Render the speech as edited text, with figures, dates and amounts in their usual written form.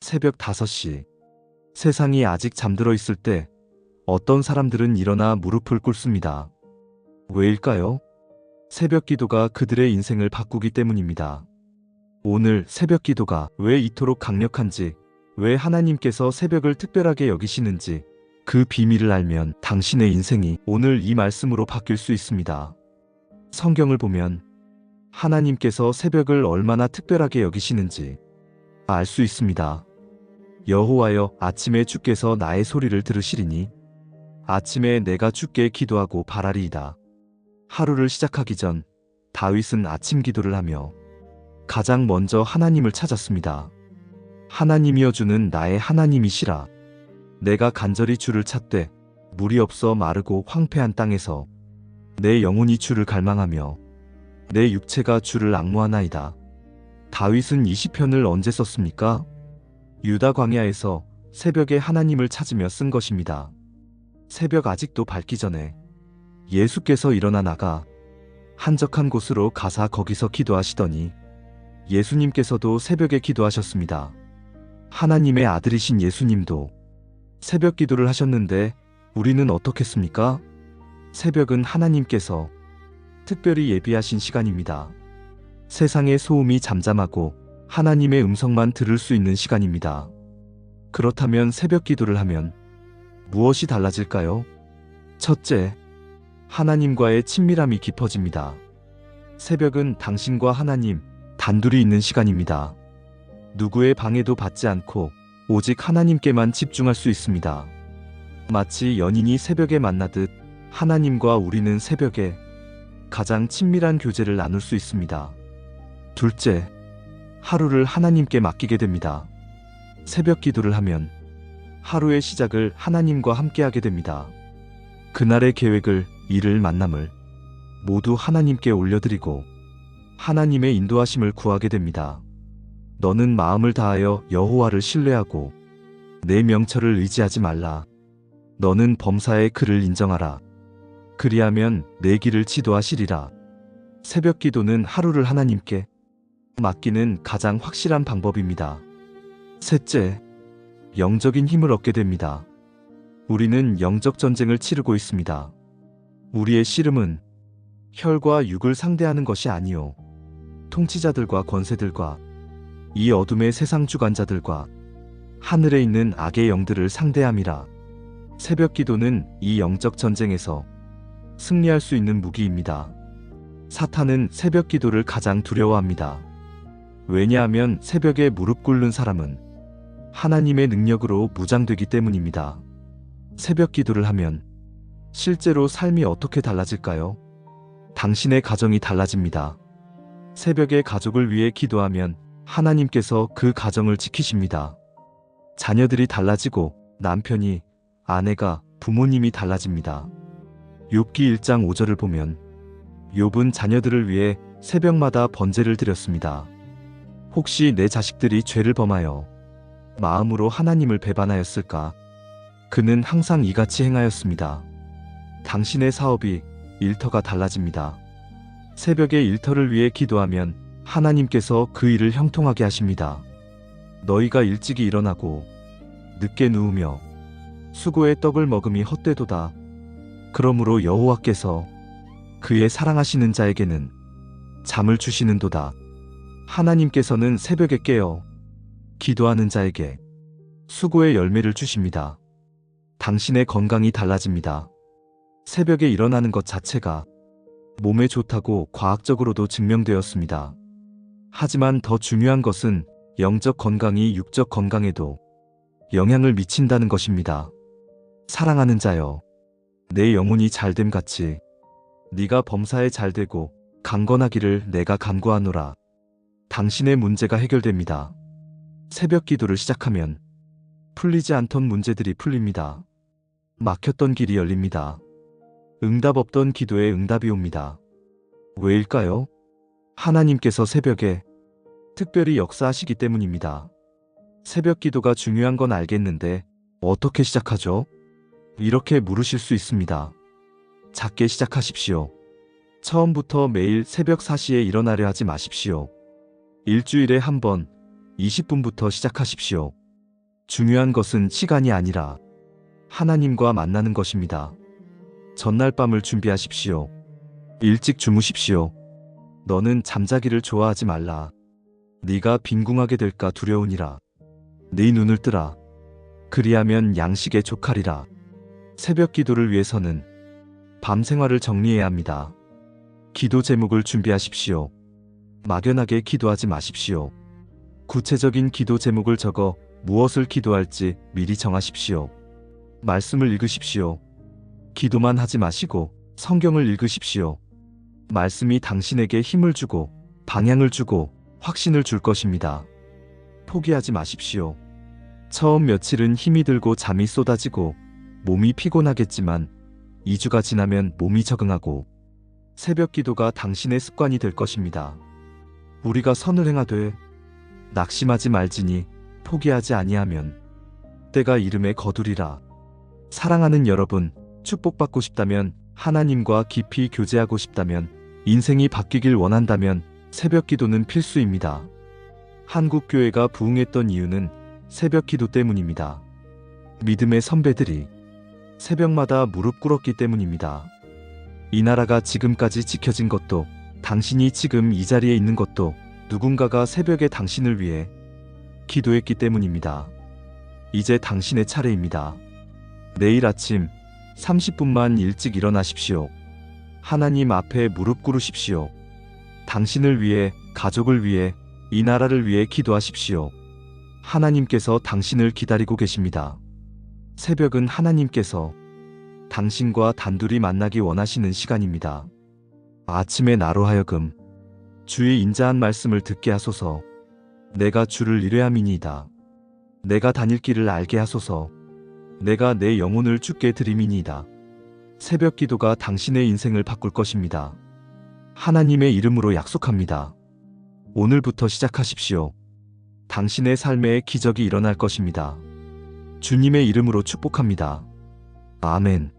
새벽 5시. 세상이 아직 잠들어 있을 때 어떤 사람들은 일어나 무릎을 꿇습니다. 왜일까요? 새벽 기도가 그들의 인생을 바꾸기 때문입니다. 오늘 새벽 기도가 왜 이토록 강력한지, 왜 하나님께서 새벽을 특별하게 여기시는지 그 비밀을 알면 당신의 인생이 오늘 이 말씀으로 바뀔 수 있습니다. 성경을 보면 하나님께서 새벽을 얼마나 특별하게 여기시는지 알 수 있습니다. 여호와여, 아침에 주께서 나의 소리를 들으시리니 아침에 내가 주께 기도하고 바라리이다. 하루를 시작하기 전 다윗은 아침 기도를 하며 가장 먼저 하나님을 찾았습니다. 하나님이여, 주는 나의 하나님이시라. 내가 간절히 주를 찾되 물이 없어 마르고 황폐한 땅에서 내 영혼이 주를 갈망하며 내 육체가 주를 앙모하나이다. 다윗은 이 시편을 언제 썼습니까? 유다 광야에서 새벽에 하나님을 찾으며 쓴 것입니다. 새벽 아직도 밝기 전에 예수께서 일어나 나가 한적한 곳으로 가사 거기서 기도하시더니 예수님께서도 새벽에 기도하셨습니다. 하나님의 아들이신 예수님도 새벽 기도를 하셨는데 우리는 어떻겠습니까? 새벽은 하나님께서 특별히 예비하신 시간입니다. 세상의 소음이 잠잠하고 하나님의 음성만 들을 수 있는 시간입니다. 그렇다면 새벽 기도를 하면 무엇이 달라질까요? 첫째, 하나님과의 친밀함이 깊어집니다. 새벽은 당신과 하나님 단둘이 있는 시간입니다. 누구의 방해도 받지 않고 오직 하나님께만 집중할 수 있습니다. 마치 연인이 새벽에 만나듯 하나님과 우리는 새벽에 가장 친밀한 교제를 나눌 수 있습니다. 둘째, 하루를 하나님께 맡기게 됩니다. 새벽 기도를 하면 하루의 시작을 하나님과 함께하게 됩니다. 그날의 계획을, 일을, 만남을 모두 하나님께 올려드리고 하나님의 인도하심을 구하게 됩니다. 너는 마음을 다하여 여호와를 신뢰하고 내 명철을 의지하지 말라. 너는 범사의 그를 인정하라. 그리하면 내 길을 지도하시리라. 새벽 기도는 하루를 하나님께 맡기는 가장 확실한 방법입니다. 셋째, 영적인 힘을 얻게 됩니다. 우리는 영적 전쟁을 치르고 있습니다. 우리의 씨름은 혈과 육을 상대하는 것이 아니요 통치자들과 권세들과 이 어둠의 세상 주관자들과 하늘에 있는 악의 영들을 상대함이라. 새벽 기도는 이 영적 전쟁에서 승리할 수 있는 무기입니다. 사탄은 새벽 기도를 가장 두려워합니다. 왜냐하면 새벽에 무릎 꿇는 사람은 하나님의 능력으로 무장되기 때문입니다. 새벽 기도를 하면 실제로 삶이 어떻게 달라질까요? 당신의 가정이 달라집니다. 새벽에 가족을 위해 기도하면 하나님께서 그 가정을 지키십니다. 자녀들이 달라지고 남편이, 아내가, 부모님이 달라집니다. 욥기 1장 5절을 보면 욥은 자녀들을 위해 새벽마다 번제를 드렸습니다. 혹시 내 자식들이 죄를 범하여 마음으로 하나님을 배반하였을까? 그는 항상 이같이 행하였습니다. 당신의 사업이, 일터가 달라집니다. 새벽에 일터를 위해 기도하면 하나님께서 그 일을 형통하게 하십니다. 너희가 일찍이 일어나고 늦게 누우며 수고의 떡을 먹음이 헛되도다. 그러므로 여호와께서 그의 사랑하시는 자에게는 잠을 주시는도다. 하나님께서는 새벽에 깨어 기도하는 자에게 수고의 열매를 주십니다. 당신의 건강이 달라집니다. 새벽에 일어나는 것 자체가 몸에 좋다고 과학적으로도 증명되었습니다. 하지만 더 중요한 것은 영적 건강이 육적 건강에도 영향을 미친다는 것입니다. 사랑하는 자여, 내 영혼이 잘됨 같이 네가 범사에 잘되고 강건하기를 내가 간구하노라. 당신의 문제가 해결됩니다. 새벽 기도를 시작하면 풀리지 않던 문제들이 풀립니다. 막혔던 길이 열립니다. 응답 없던 기도에 응답이 옵니다. 왜일까요? 하나님께서 새벽에 특별히 역사하시기 때문입니다. 새벽 기도가 중요한 건 알겠는데 어떻게 시작하죠? 이렇게 물으실 수 있습니다. 작게 시작하십시오. 처음부터 매일 새벽 4시에 일어나려 하지 마십시오. 일주일에 한 번 20분부터 시작하십시오. 중요한 것은 시간이 아니라 하나님과 만나는 것입니다. 전날 밤을 준비하십시오. 일찍 주무십시오. 너는 잠자기를 좋아하지 말라. 네가 빈궁하게 될까 두려우니라. 네 눈을 뜨라. 그리하면 양식에 족하리라. 새벽 기도를 위해서는 밤 생활을 정리해야 합니다. 기도 제목을 준비하십시오. 막연하게 기도하지 마십시오. 구체적인 기도 제목을 적어 무엇을 기도할지 미리 정하십시오. 말씀을 읽으십시오. 기도만 하지 마시고 성경을 읽으십시오. 말씀이 당신에게 힘을 주고 방향을 주고 확신을 줄 것입니다. 포기하지 마십시오. 처음 며칠은 힘이 들고 잠이 쏟아지고 몸이 피곤하겠지만 2주가 지나면 몸이 적응하고 새벽 기도가 당신의 습관이 될 것입니다. 우리가 선을 행하되 낙심하지 말지니 포기하지 아니하면 때가 이름에 거두리라. 사랑하는 여러분, 축복받고 싶다면, 하나님과 깊이 교제하고 싶다면, 인생이 바뀌길 원한다면 새벽 기도는 필수입니다. 한국 교회가 부흥했던 이유는 새벽 기도 때문입니다. 믿음의 선배들이 새벽마다 무릎 꿇었기 때문입니다. 이 나라가 지금까지 지켜진 것도, 당신이 지금 이 자리에 있는 것도 누군가가 새벽에 당신을 위해 기도했기 때문입니다. 이제 당신의 차례입니다. 내일 아침 30분만 일찍 일어나십시오. 하나님 앞에 무릎 꿇으십시오. 당신을 위해, 가족을 위해, 이 나라를 위해 기도하십시오. 하나님께서 당신을 기다리고 계십니다. 새벽은 하나님께서 당신과 단둘이 만나기 원하시는 시간입니다. 아침에 나로 하여금 주의 인자한 말씀을 듣게 하소서. 내가 주를 이뢰함이니이다. 내가 다닐 길을 알게 하소서. 내가 내 영혼을 주께 드림이니이다. 새벽 기도가 당신의 인생을 바꿀 것입니다. 하나님의 이름으로 약속합니다. 오늘부터 시작하십시오. 당신의 삶에 기적이 일어날 것입니다. 주님의 이름으로 축복합니다. 아멘.